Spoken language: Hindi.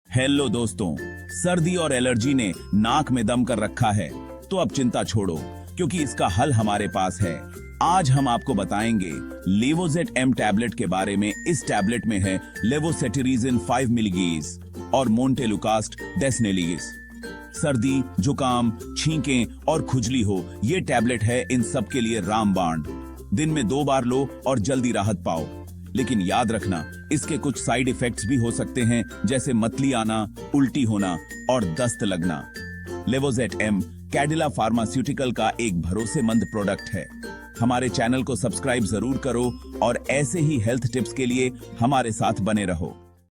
हेलो दोस्तों, सर्दी और एलर्जी ने नाक में दम कर रखा है, तो अब चिंता छोड़ो क्योंकि इसका हल हमारे पास है। आज हम आपको बताएंगे लेवोजेट एम टैबलेट के बारे में। इस टैबलेट में है लेवोसेटिरिजिन 5 मिलीगीज और मोन्टेलुकास्ट 10 मिलीगीज। सर्दी, जुकाम, छींकें और खुजली हो, ये टैबलेट है इन सब के लिए रामबाण। दिन में 2 बार लो और जल्दी राहत पाओ। लेकिन याद रखना, इसके कुछ साइड इफेक्ट्स भी हो सकते हैं, जैसे मतली आना, उल्टी होना और दस्त लगना। लेवोजेट एम कैडिला फार्मास्यूटिकल का एक भरोसेमंद प्रोडक्ट है। हमारे चैनल को सब्सक्राइब जरूर करो और ऐसे ही हेल्थ टिप्स के लिए हमारे साथ बने रहो।